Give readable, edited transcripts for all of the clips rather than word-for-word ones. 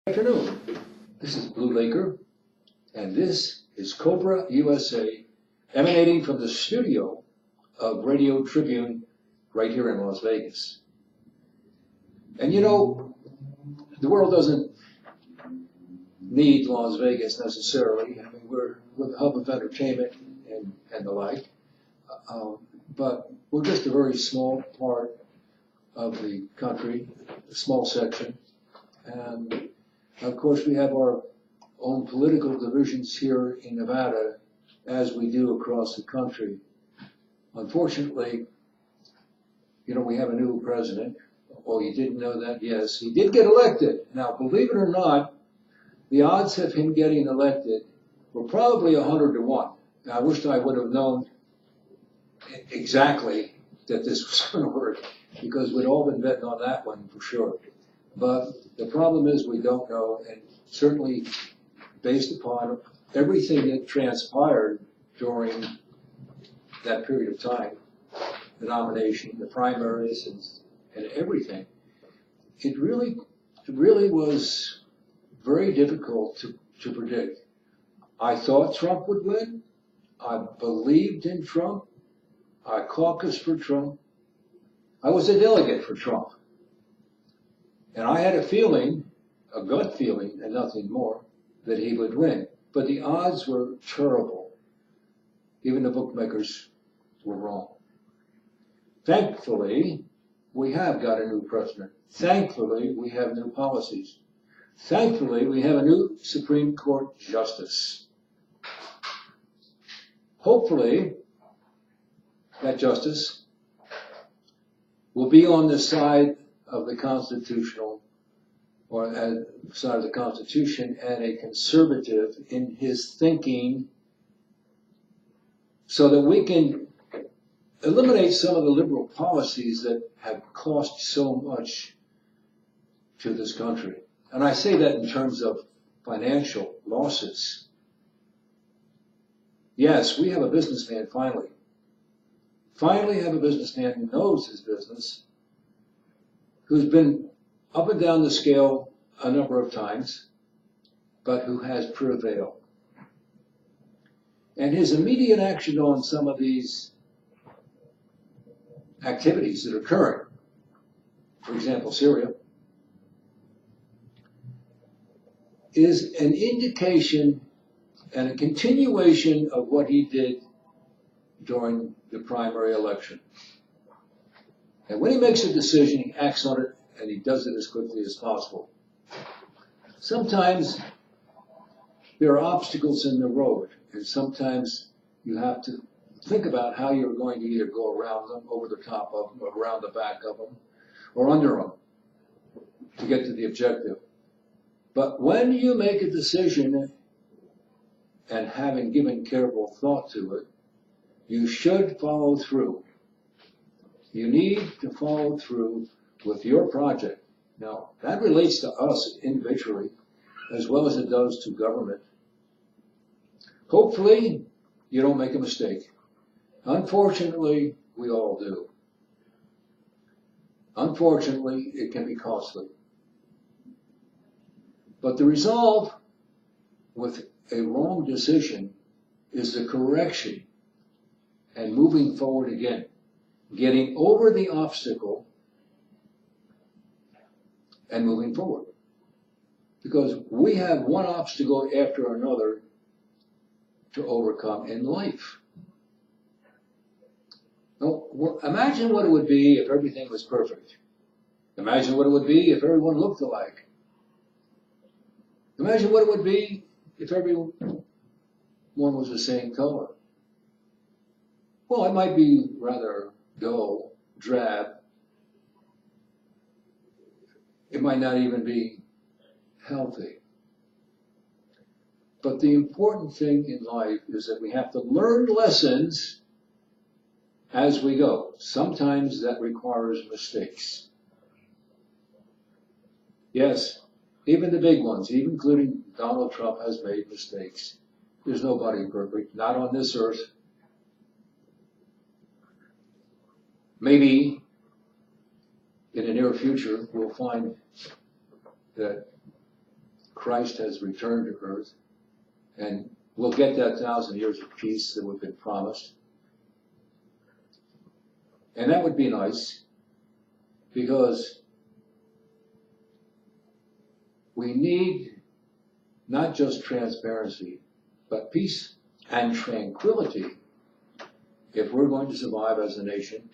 Good afternoon. This is Blu Laker, and this is Cobra USA, emanating from the studio of Radio Tribune right here in Las Vegas. And you know, the world doesn't need Las Vegas necessarily. I mean, we're the hub of entertainment and the like, but we're just a very small part of the country, a small section. And of course, we have our own political divisions here in Nevada, as we do across the country. Unfortunately, you know, we have a new president. Oh, you didn't know that? Yes, he did get elected. Now, believe it or not, the odds of him getting elected were probably 100 to 1. Now, I wish I would have known exactly that this was going to work, because we'd all been betting on that one for sure. But the problem is we don't know, and certainly based upon everything that transpired during that period of time, the nomination, the primaries, and everything, it really was very difficult to predict. I thought Trump would win. I believed in Trump. I caucused for Trump. I was a delegate for Trump. And I had a feeling, a gut feeling, and nothing more, that he would win. But the odds were terrible. Even the bookmakers were wrong. Thankfully, we have got a new president. Thankfully, we have new policies. Thankfully, we have a new Supreme Court justice. Hopefully, that justice will be on the side of the constitutional, or side of the Constitution, and a conservative in his thinking, so that we can eliminate some of the liberal policies that have cost so much to this country. And I say that in terms of financial losses. Yes, we have a businessman finally. Finally have a businessman who knows his business, who's been up and down the scale a number of times, but who has prevailed. And his immediate action on some of these activities that are current, for example, Syria, is an indication and a continuation of what he did during the primary election. And when he makes a decision, he acts on it, and he does it as quickly as possible. Sometimes there are obstacles in the road, and sometimes you have to think about how you're going to either go around them, over the top of them, around the back of them, or under them to get to the objective. But when you make a decision, and having given careful thought to it, you should follow through. You need to follow through with your project. Now, that relates to us individually as well as it does to government. Hopefully, you don't make a mistake. Unfortunately, we all do. Unfortunately, it can be costly. But the resolve with a wrong decision is the correction and moving forward again. Getting over the obstacle and moving forward. Because we have one obstacle after another to overcome in life. Now, imagine what it would be if everything was perfect. Imagine what it would be if everyone looked alike. Imagine what it would be if everyone was the same color. Well, it might be rather dull, drab. It might not even be healthy. But the important thing in life is that we have to learn lessons as we go. Sometimes that requires mistakes. Yes, even the big ones, even including Donald Trump, has made mistakes. There's nobody perfect, not on this earth. Maybe in the near future, we'll find that Christ has returned to earth, and we'll get that 1,000 years of peace that we've been promised. And that would be nice, because we need not just transparency, but peace and tranquility if we're going to survive as a nation,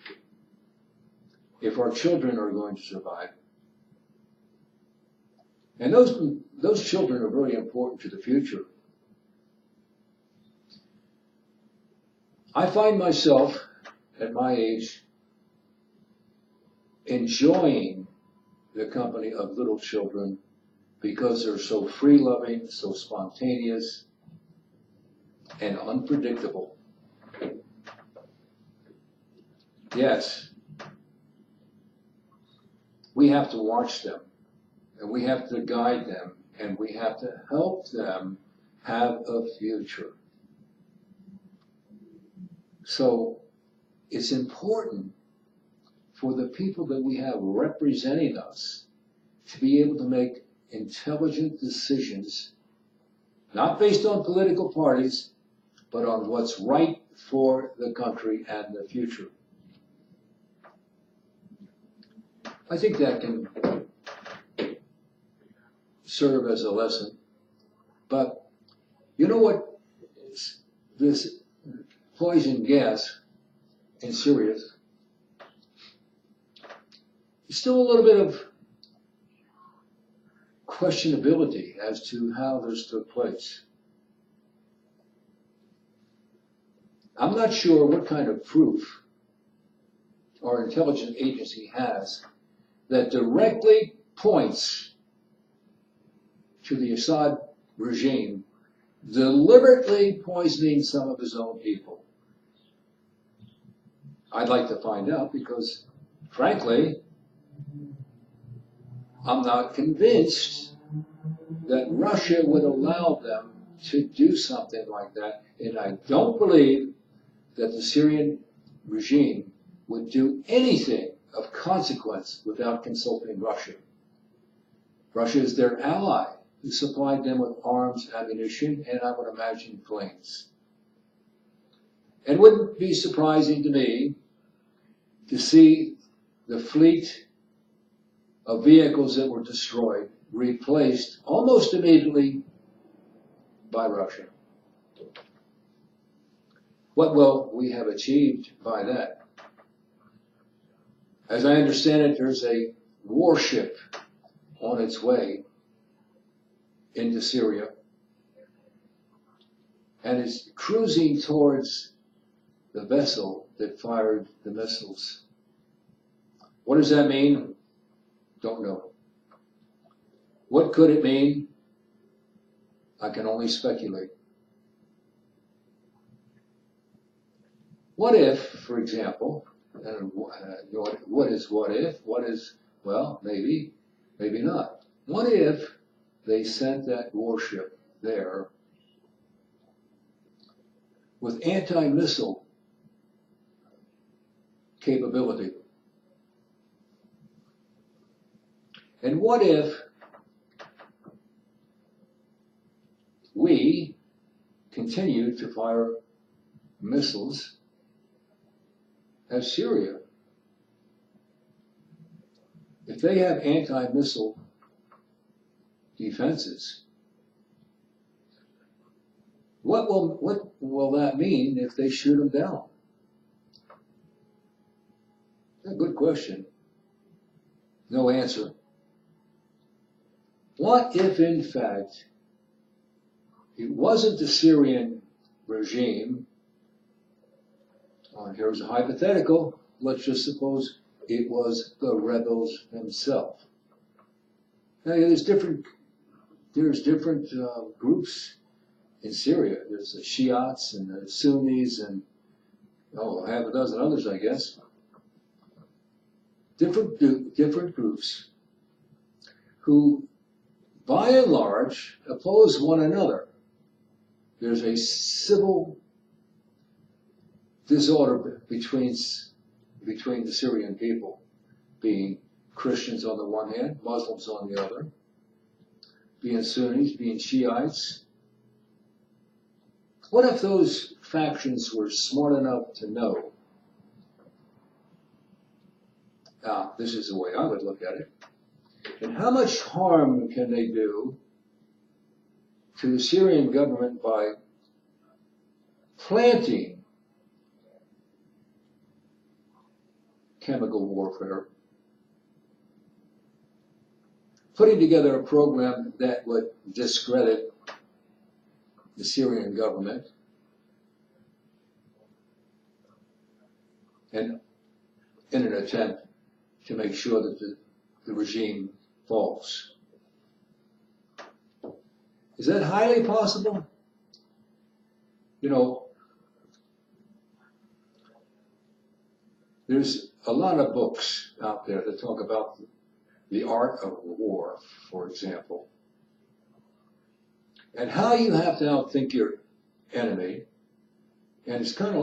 if our children are going to survive. And those children are very important to the future. I find myself, at my age, enjoying the company of little children because they're so free-loving, so spontaneous, and unpredictable. Yes, we have to watch them, and we have to guide them, and we have to help them have a future. So it's important for the people that we have representing us to be able to make intelligent decisions, not based on political parties, but on what's right for the country and the future. I think that can serve as a lesson. But you know what? This poison gas in Syria is still a little bit of questionability as to how this took place. I'm not sure what kind of proof our intelligence agency has that directly points to the Assad regime deliberately poisoning some of his own people. I'd like to find out because, frankly, I'm not convinced that Russia would allow them to do something like that, and I don't believe that the Syrian regime would do anything of consequence without consulting Russia. Russia is their ally, who supplied them with arms, ammunition, and I would imagine planes. It wouldn't be surprising to me to see the fleet of vehicles that were destroyed replaced almost immediately by Russia. What will we have achieved by that? As I understand it, there's a warship on its way into Syria and is cruising towards the vessel that fired the missiles. What does that mean? Don't know. What could it mean? I can only speculate. What if, for example, what is what if? What is, well, maybe, maybe not. What if they sent that warship there with anti-missile capability? And what if we continue to fire missiles at Syria? If they have anti-missile defenses, what will that mean if they shoot them down? A good question. No answer. What if, in fact, it wasn't the Syrian regime? Here's a hypothetical. Let's just suppose it was the rebels themselves. Now, there's different groups in Syria. There's the Shiites and the Sunnis and half a dozen others, I guess. Different groups who, by and large, oppose one another. There's a civil disorder between the Syrian people, being Christians on the one hand, Muslims on the other. being Sunnis, being Shiites. What if those factions were smart enough to know? Now, this is the way I would look at it. And how much harm can they do to the Syrian government by planting chemical warfare, putting together a program that would discredit the Syrian government, and in an attempt to make sure that the regime falls? Is that highly possible? You know, there's a lot of books out there that talk about the art of war, for example, and how you have to outthink your enemy. And it's kind of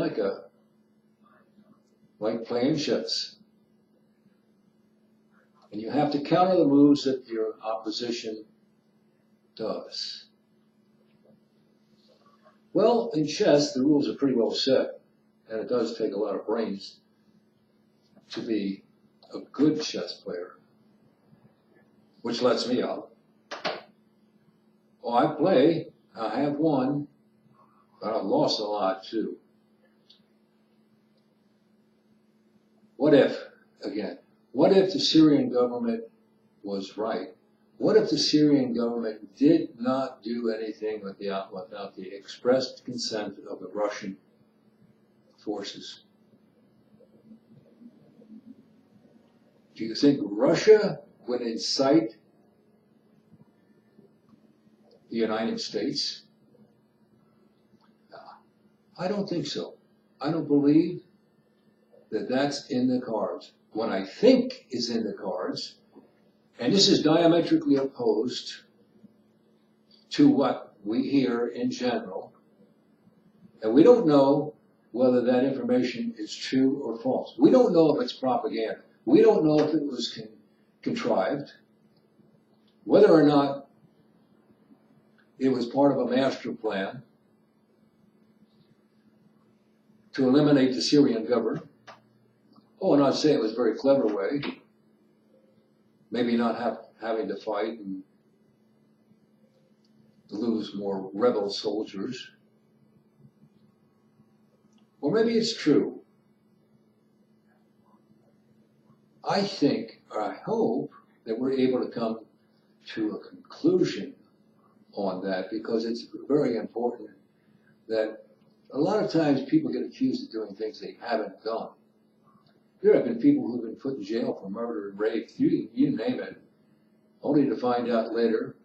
like playing chess. And you have to counter the moves that your opposition does. Well, in chess, the rules are pretty well set, and it does take a lot of brains to be a good chess player, which lets me out. Oh, I play, I have won, but I've lost a lot too. What if the Syrian government was right? What if the Syrian government did not do anything without the expressed consent of the Russian forces? Do you think Russia would incite the United States? I don't think so. I don't believe that that's in the cards. What I think is in the cards, and this is diametrically opposed to what we hear in general, and we don't know whether that information is true or false. We don't know if it's propaganda. We don't know if it was contrived, whether or not it was part of a master plan to eliminate the Syrian government. Oh, and I'd say it was a very clever way. Maybe not having to fight and lose more rebel soldiers. Or maybe it's true. I think, or I hope, that we're able to come to a conclusion on that, because it's very important that a lot of times people get accused of doing things they haven't done. There have been people who've been put in jail for murder and rape, you name it, only to find out later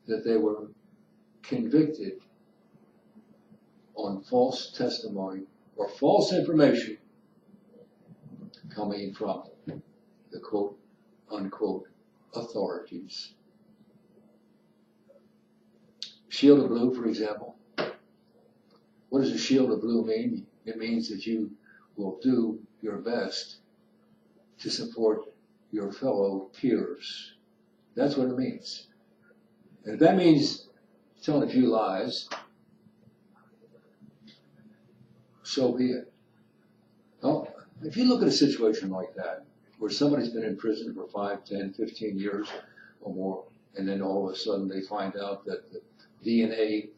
that they were convicted on false testimony or false information coming from the quote unquote authorities. Shield of blue, for example. What does a shield of blue mean? It means that you will do your best to support your fellow peers. That's what it means. And if that means telling a few lies, so be it. Now, if you look at a situation like that, where somebody's been in prison for 5, 10, 15 years or more, and then all of a sudden they find out that the DNA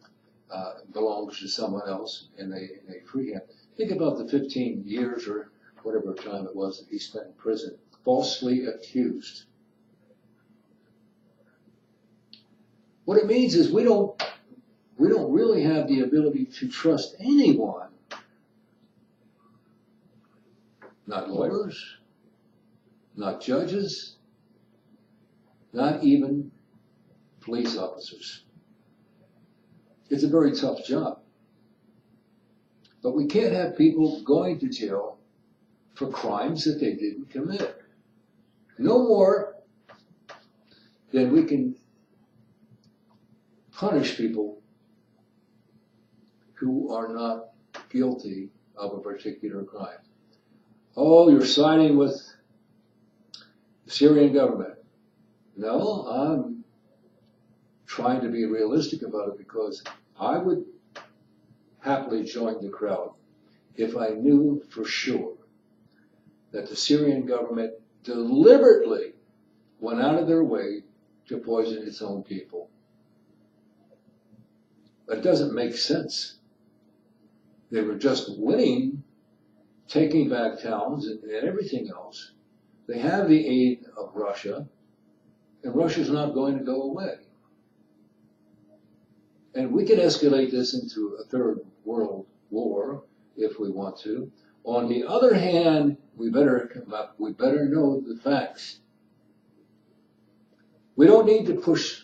belongs to someone else, and they free him. Think about the 15 years or whatever time it was that he spent in prison, falsely accused. What it means is we don't really have the ability to trust anyone. Not lawyers, not judges, not even police officers. It's a very tough job. But we can't have people going to jail for crimes that they didn't commit. No more than we can punish people who are not guilty of a particular crime. Oh, you're siding with the Syrian government. No, trying to be realistic about it, because I would happily join the crowd if I knew for sure that the Syrian government deliberately went out of their way to poison its own people. That doesn't make sense. They were just winning, taking back towns and everything else. They have the aid of Russia, and Russia's not going to go away. And we can escalate this into a third world war if we want to. On the other hand, we better know the facts. We don't need to push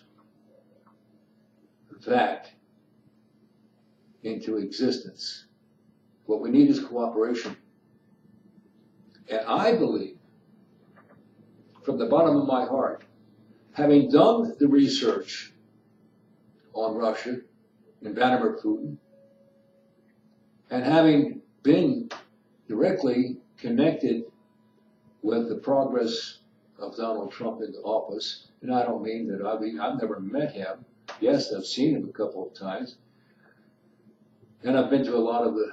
that into existence. What we need is cooperation. And I believe, from the bottom of my heart, having done the research on Russia and Vladimir Putin, and having been directly connected with the progress of Donald Trump into office, and I don't mean that I've never met him. Yes, I've seen him a couple of times, and I've been to a lot of the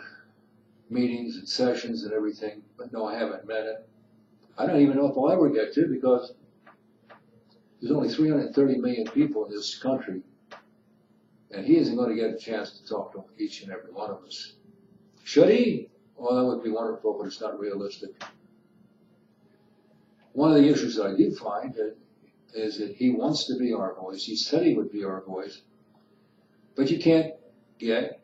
meetings and sessions and everything, but no, I haven't met him. I don't even know if I'll ever get to, because there's only 330 million people in this country, and he isn't going to get a chance to talk to each and every one of us. Should he? Well, that would be wonderful, but it's not realistic. One of the issues that I do find is that he wants to be our voice. He said he would be our voice, but you can't get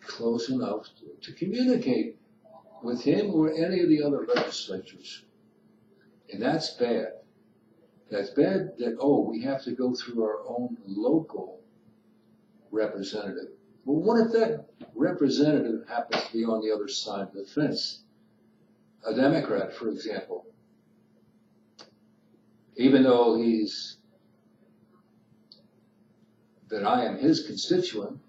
close enough to communicate with him or any of the other legislatures. And that's bad. That's bad that, we have to go through our own local representative. Well, what if that representative happens to be on the other side of the fence? A Democrat, for example. Even though that I am his constituent,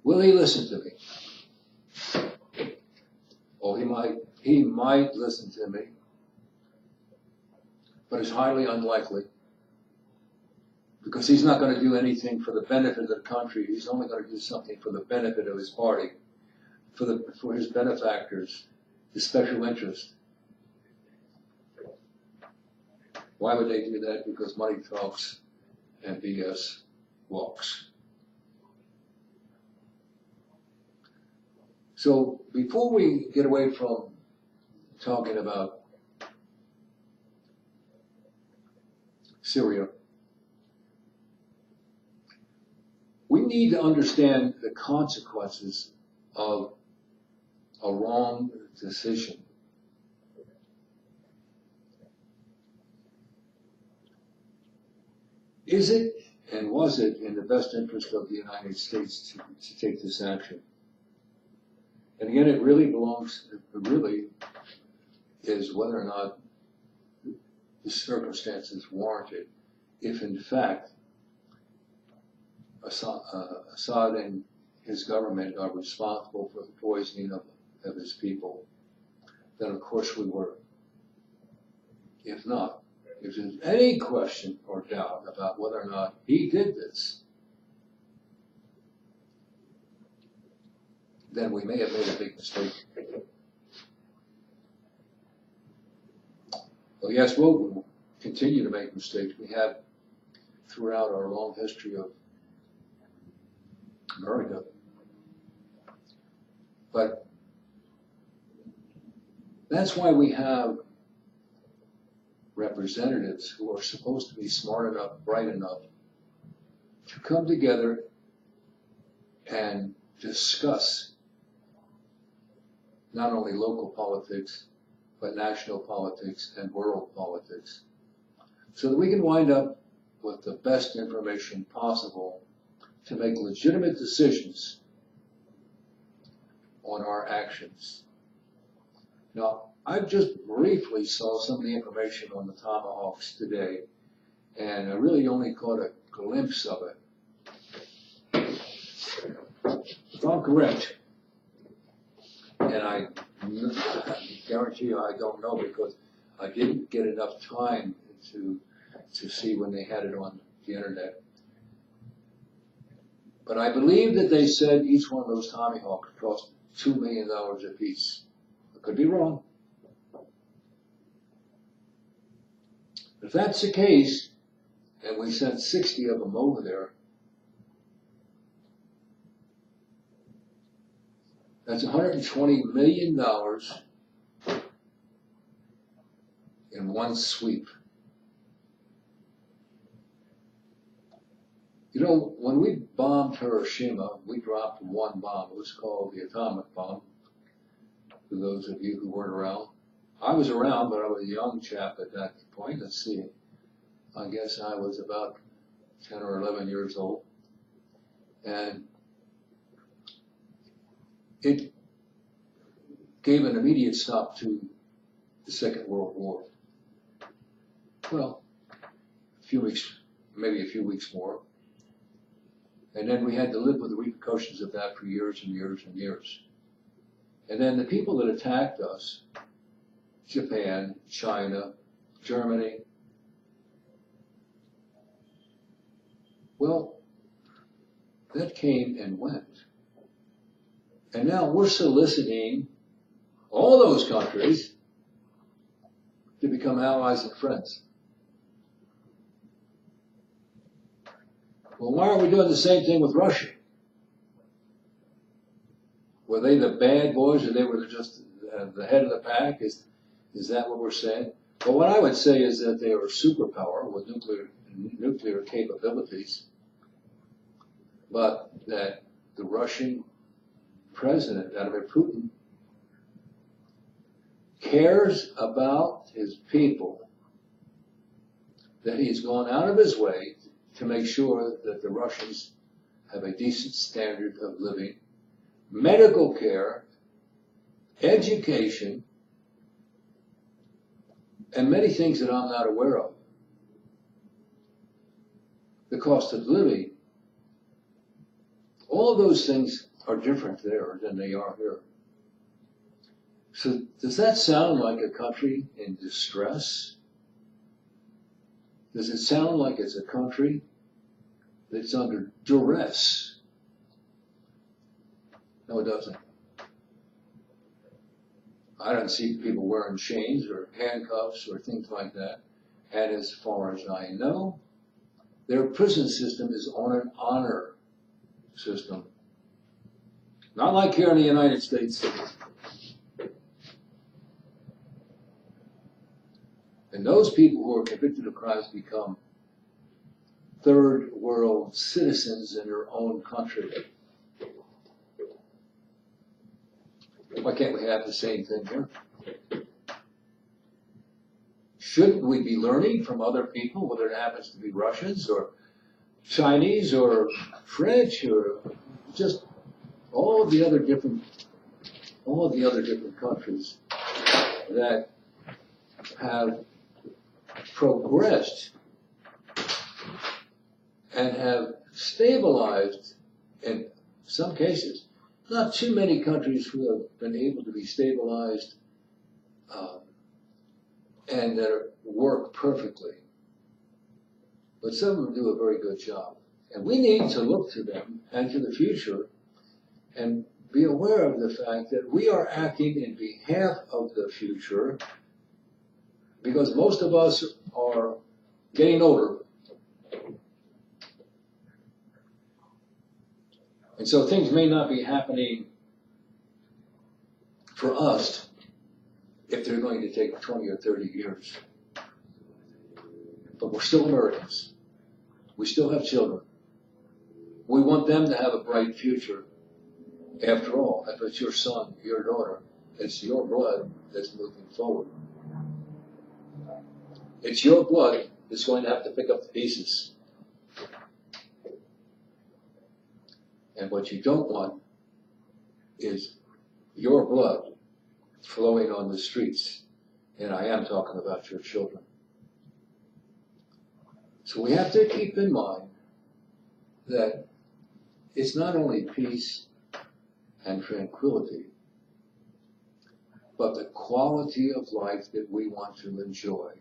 will he listen to me? Oh, he might listen to me, but it's highly unlikely, because he's not going to do anything for the benefit of the country. He's only going to do something for the benefit of his party, for his benefactors, his special interest. Why would they do that? Because money talks and BS walks. So before we get away from talking about Syria, we need to understand the consequences of a wrong decision. Is it and was it in the best interest of the United States to take this action? And again, it really is whether or not the circumstances warranted. If in fact Assad and his government are responsible for the poisoning of his people, then of course we were. If not, if there's any question or doubt about whether or not he did this, then we may have made a big mistake. Well, yes, we'll continue to make mistakes. We have throughout our long history of America. But that's why we have representatives who are supposed to be smart enough, bright enough to come together and discuss not only local politics, but national politics and world politics, so that we can wind up with the best information possible to make legitimate decisions on our actions. Now, I just briefly saw some of the information on the Tomahawks today, and I really only caught a glimpse of it. If I'm correct, and I guarantee you I don't know, because I didn't get enough time to see when they had it on the internet. But I believe that they said each one of those Tomahawks cost $2 million a piece. I could be wrong. If that's the case, and we sent 60 of them over there, that's $120 million in one sweep. You know, when we bombed Hiroshima, we dropped one bomb. It was called the atomic bomb, for those of you who weren't around. I was around, but I was a young chap at that point. Let's see. I guess I was about 10 or 11 years old. And it gave an immediate stop to the Second World War. Well, a few weeks, maybe a few weeks more. And then we had to live with the repercussions of that for years and years and years. And then the people that attacked us, Japan, China, Germany, well, that came and went. And now we're soliciting all those countries to become allies and friends. Well, why aren't we doing the same thing with Russia? Were they the bad boys, or they were just the head of the pack? Is that what we're saying? Well, what I would say is that they are a superpower with nuclear capabilities, but that the Russian president, Vladimir Putin, cares about his people, that he's gone out of his way to make sure that the Russians have a decent standard of living, medical care, education, and many things that I'm not aware of. The cost of living, all of those things are different there than they are here. So does that sound like a country in distress? Does it sound like it's a country that's under duress? No, it doesn't. I don't see people wearing chains or handcuffs or things like that. And as far as I know, their prison system is on an honor system. Not like here in the United States. And those people who are convicted of crimes become third world citizens in their own country. Why can't we have the same thing here? Shouldn't we be learning from other people, whether it happens to be Russians or Chinese or French or just all of the other different countries that have progressed and have stabilized in some cases. Not too many countries who have been able to be stabilized and that work perfectly. But some of them do a very good job. And we need to look to them and to the future and be aware of the fact that we are acting in behalf of the future because most of us are getting older. And so things may not be happening for us if they're going to take 20 or 30 years. But we're still Americans. We still have children. We want them to have a bright future. After all, if it's your son, your daughter, it's your blood that's moving forward. It's your blood that's going to have to pick up the pieces. And what you don't want is your blood flowing on the streets. And I am talking about your children. So we have to keep in mind that it's not only peace and tranquility, but the quality of life that we want to enjoy.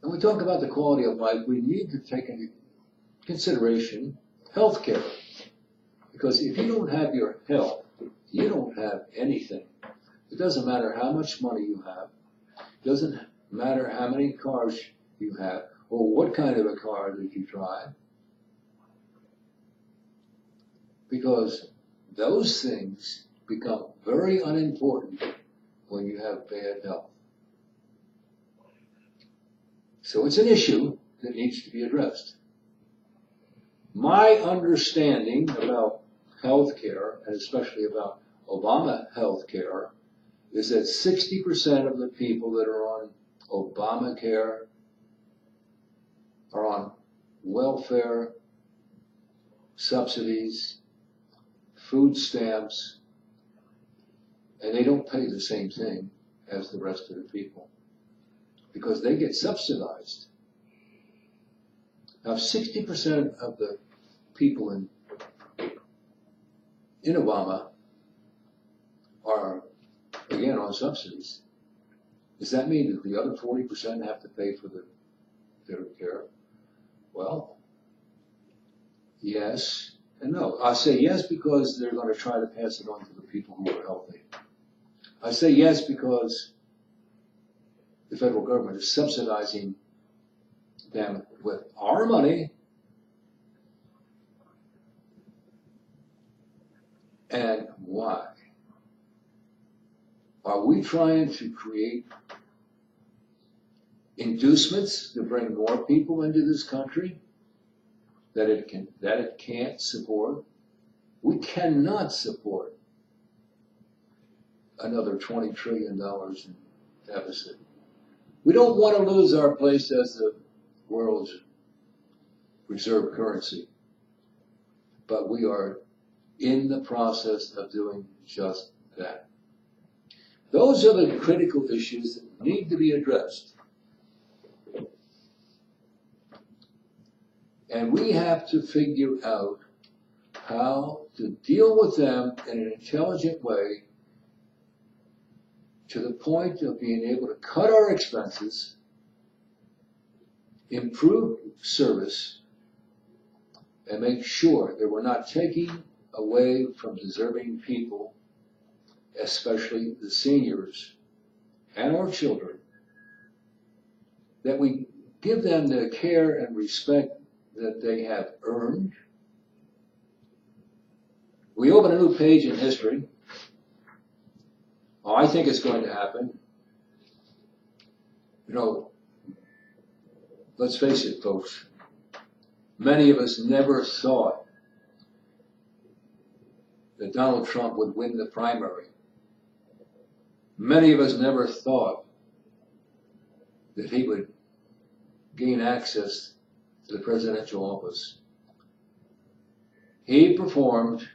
And we talk about the quality of life, we need to take into consideration health care. Because if you don't have your health, you don't have anything. It doesn't matter how much money you have. It doesn't matter how many cars you have or what kind of a car that you drive. Because those things become very unimportant when you have bad health. So it's an issue that needs to be addressed. My understanding about health care, and especially about Obama health care, is that 60% of the people that are on Obamacare are on welfare, subsidies, food stamps, and they don't pay the same thing as the rest of the people because they get subsidized. Now, 60% of the people in Obama are, again, on subsidies. Does that mean that the other 40% have to pay for their care? Well, yes and no. I say yes because they're going to try to pass it on to the people who are healthy. I say yes because the federal government is subsidizing them with our money, and why? Are we trying to create inducements to bring more people into this country that it can't support? We cannot support another $20 trillion in deficit. We don't want to lose our place as the world's reserve currency, but we are in the process of doing just that. Those are the critical issues that need to be addressed. And we have to figure out how to deal with them in an intelligent way to the point of being able to cut our expenses, improve service, and make sure that we're not taking away from deserving people, especially the seniors and our children, that we give them the care and respect that they have earned. We open a new page in history. Oh, I think it's going to happen. You know, let's face it, folks. Many of us never thought that Donald Trump would win the primary. Many of us never thought that he would gain access to the presidential office. He performed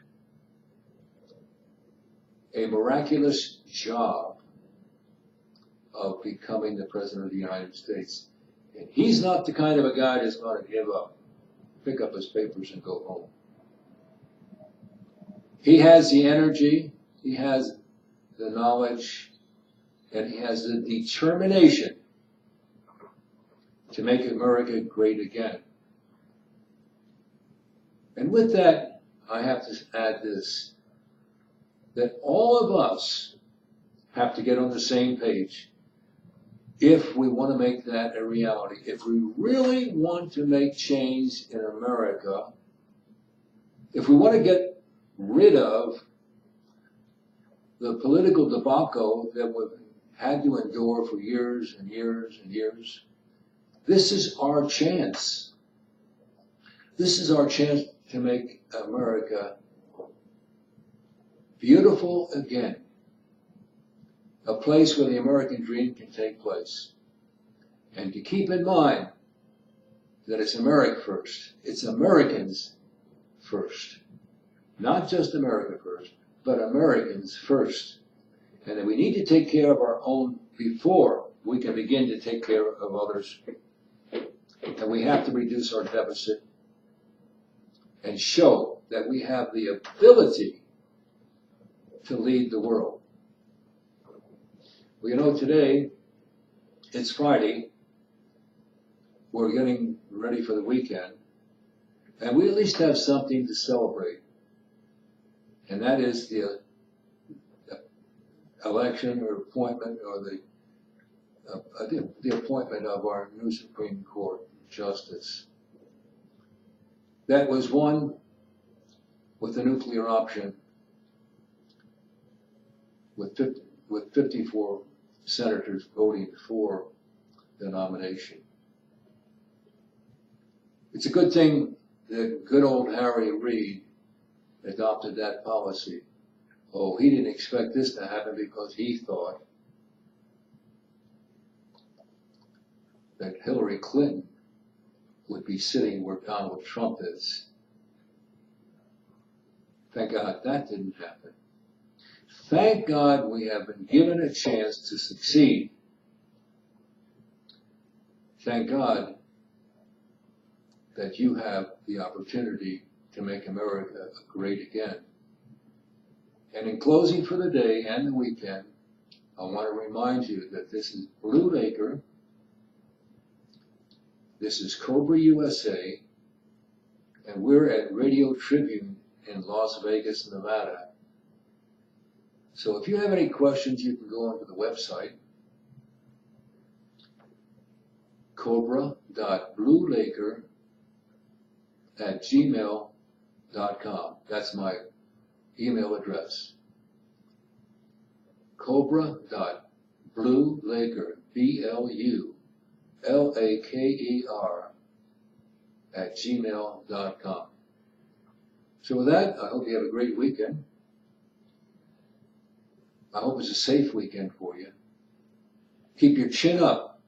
a miraculous job of becoming the President of the United States. And he's not the kind of a guy that's going to give up, pick up his papers and go home. He has the energy, he has the knowledge, and he has the determination to make America great again. And with that, I have to add this, that all of us have to get on the same page if we want to make that a reality. If we really want to make change in America, if we want to get rid of the political debacle that we've had to endure for years and years and years, this is our chance. This is our chance to make America beautiful again. A place where the American dream can take place. And to keep in mind that it's America first. It's Americans first. Not just America first, but Americans first. And that we need to take care of our own before we can begin to take care of others. And we have to reduce our deficit and show that we have the ability to lead the world. Well, you know, today, it's Friday, we're getting ready for the weekend, and we at least have something to celebrate, and that is the election or appointment, or the appointment of our new Supreme Court Justice. That was won with the nuclear option, with 54 senators voting for the nomination. It's a good thing that good old Harry Reid adopted that policy. Oh, he didn't expect this to happen because he thought that Hillary Clinton would be sitting where Donald Trump is. Thank God that didn't happen. Thank God we have been given a chance to succeed. Thank God that you have the opportunity to make America great again. And in closing for the day and the weekend, I want to remind you that this is Blu Laker. This is Cobra USA, and we're at Radio Tribune in Las Vegas, Nevada. So if you have any questions, you can go onto the website, cobra.blulaker@gmail.com. That's my email address. Cobra.blulaker, BLULAKER @gmail.com. So with that, I hope you have a great weekend. I hope it's a safe weekend for you. Keep your chin up,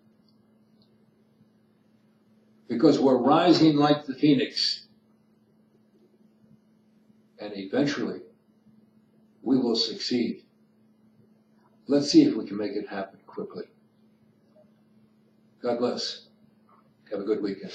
because we're rising like the phoenix. And eventually, we will succeed. Let's see if we can make it happen quickly. God bless. Have a good weekend.